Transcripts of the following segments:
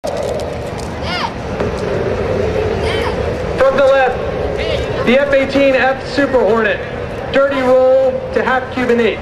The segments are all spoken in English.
From the left, the F-18F Super Hornet. Dirty roll to half Cuban 8.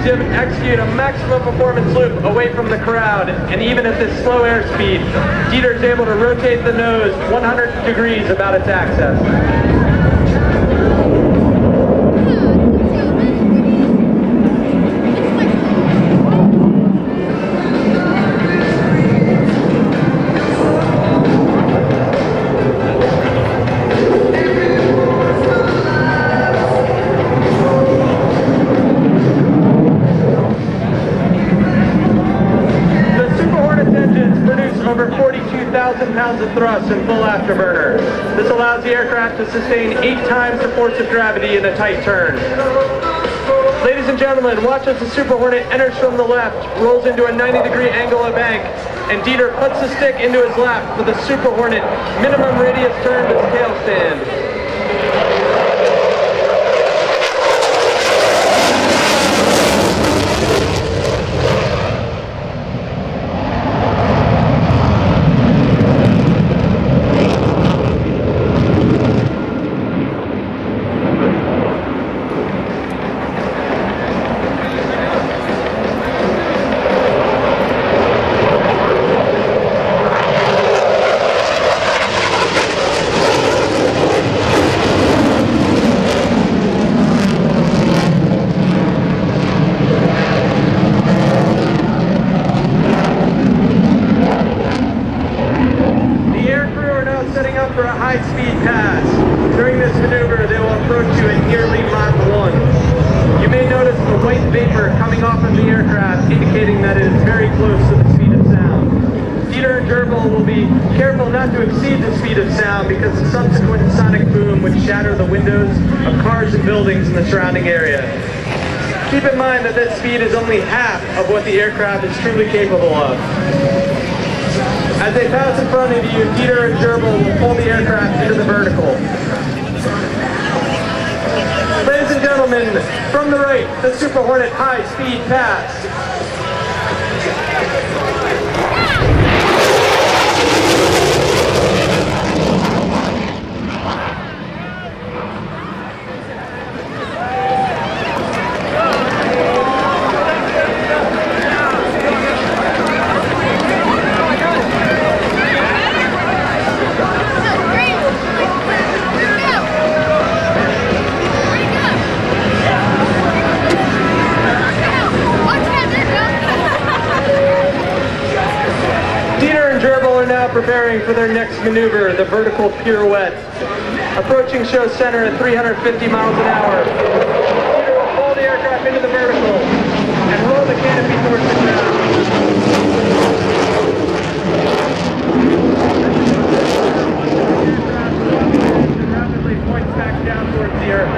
Execute a maximum performance loop away from the crowd, and even at this slow airspeed, Dieter is able to rotate the nose 100 degrees about its axis. Over 42,000 pounds of thrust in full afterburner. This allows the aircraft to sustain 8 times the force of gravity in a tight turn. Ladies and gentlemen, watch as the Super Hornet enters from the left, rolls into a 90-degree angle of bank, and Dieter puts the stick into his lap for the Super Hornet minimum radius turn to the tail stand. For a high-speed pass. During this maneuver, they will approach you at nearly Mach 1. You may notice the white vapor coming off of the aircraft, indicating that it is very close to the speed of sound. Dieter and Gerbil will be careful not to exceed the speed of sound because the subsequent sonic boom would shatter the windows of cars and buildings in the surrounding area. Keep in mind that this speed is only half of what the aircraft is truly capable of. As they pass in front of you, Dieter and Gerbil will pull the aircraft into the vertical. Ladies and gentlemen, from the right, the Super Hornet high-speed pass. Preparing for their next maneuver, the vertical pirouette. Approaching show center at 350 miles an hour. Dieter will pull the aircraft into the vertical and roll the canopy towards the ground. It rapidly points back down towards the earth.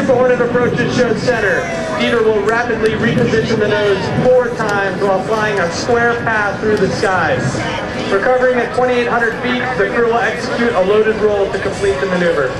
Super Hornet approaches show center, Dieter will rapidly reposition the nose 4 times while flying a square path through the skies. Recovering at 2,800 feet, the crew will execute a loaded roll to complete the maneuver.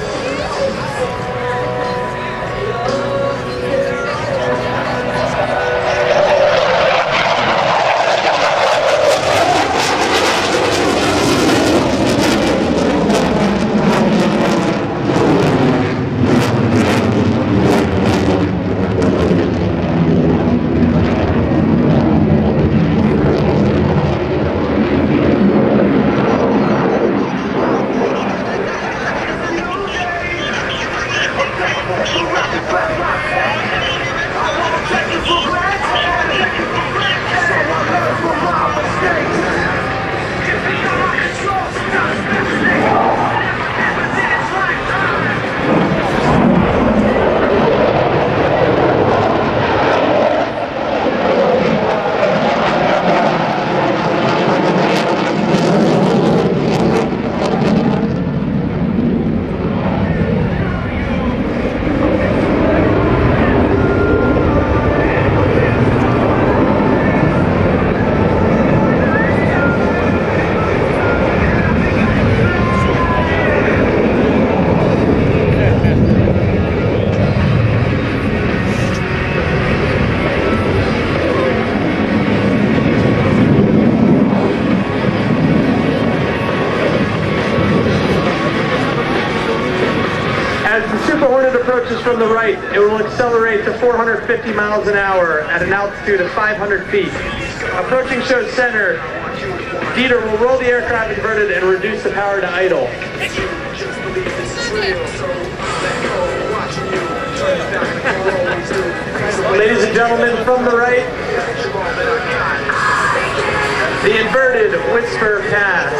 Approaches from the right, it will accelerate to 450 miles an hour at an altitude of 500 feet. Approaching show center, Dieter will roll the aircraft inverted and reduce the power to idle. Ladies and gentlemen, from the right, the inverted whisper pass.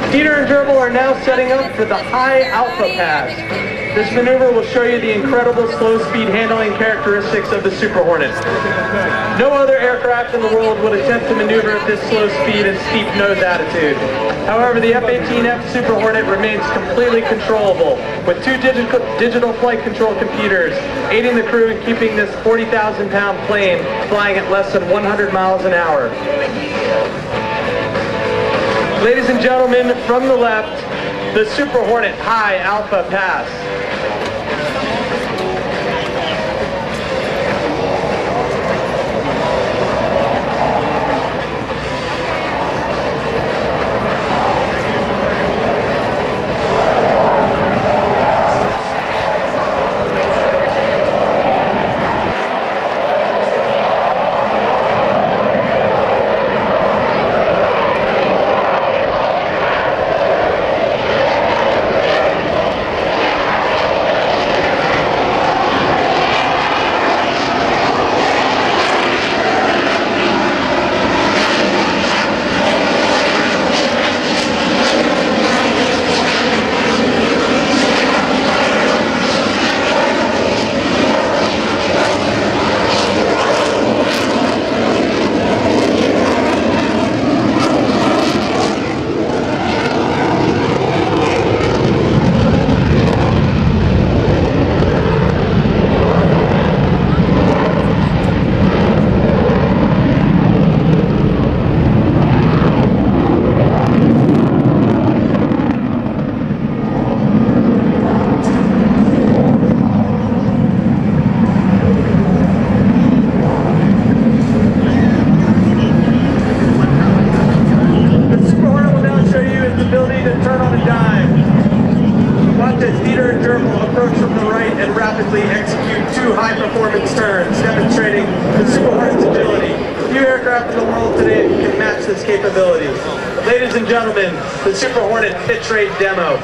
Dieter and Gerbil are now setting up for the high alpha pass. This maneuver will show you the incredible slow speed handling characteristics of the Super Hornet. No other aircraft in the world would attempt to maneuver at this slow speed and steep nose attitude. However, the F-18F Super Hornet remains completely controllable, with 2 digital flight control computers aiding the crew in keeping this 40,000-pound plane flying at less than 100 miles an hour. Ladies and gentlemen, from the left, the Super Hornet High Alpha Pass. Ladies and gentlemen, the Super Hornet pitch rate demo.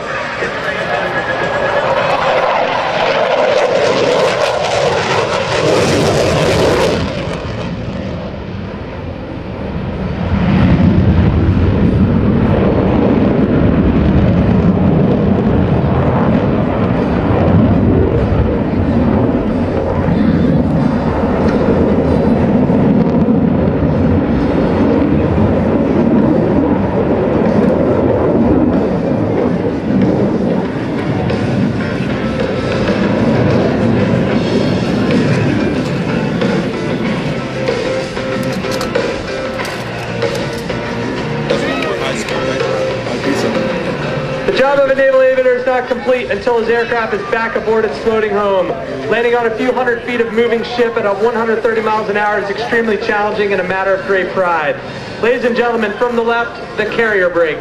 The job of a naval aviator is not complete until his aircraft is back aboard its floating home. Landing on a few hundred feet of moving ship at 130 miles an hour is extremely challenging and a matter of great pride. Ladies and gentlemen, from the left, the carrier brake.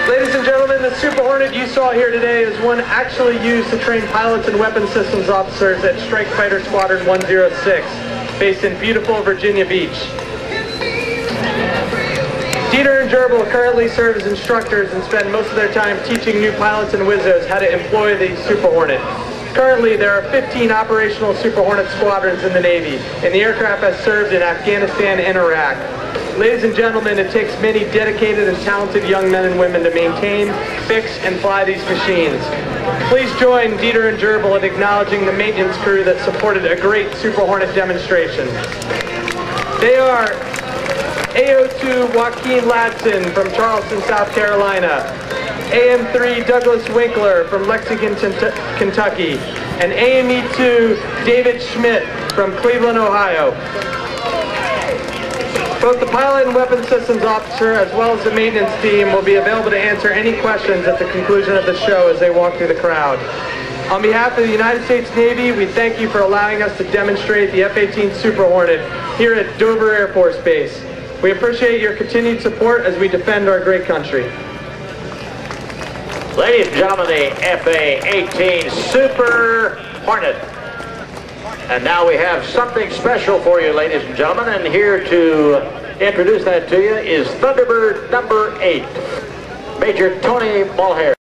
Ladies and gentlemen, the Super Hornet you saw here today is one actually used to train pilots and weapons systems officers at Strike Fighter Squadron 106, based in beautiful Virginia Beach. Dieter and Gerbil currently serve as instructors and spend most of their time teaching new pilots and wizzos how to employ the Super Hornet. Currently, there are 15 operational Super Hornet squadrons in the Navy, and the aircraft has served in Afghanistan and Iraq. Ladies and gentlemen, it takes many dedicated and talented young men and women to maintain, fix, and fly these machines. Please join Dieter and Gerbil in acknowledging the maintenance crew that supported a great Super Hornet demonstration. They are AO2 Joaquin Ladson from Charleston, South Carolina, AM3 Douglas Winkler from Lexington, Kentucky, and AME2 David Schmidt from Cleveland, Ohio. Both the pilot and weapons systems officer as well as the maintenance team will be available to answer any questions at the conclusion of the show as they walk through the crowd. On behalf of the United States Navy, we thank you for allowing us to demonstrate the F-18 Super Hornet here at Dover Air Force Base. We appreciate your continued support as we defend our great country. Ladies and gentlemen, the F-18 Super Hornet. And now we have something special for you, ladies and gentlemen, and here to introduce that to you is Thunderbird number 8, Major Tony Mulhare.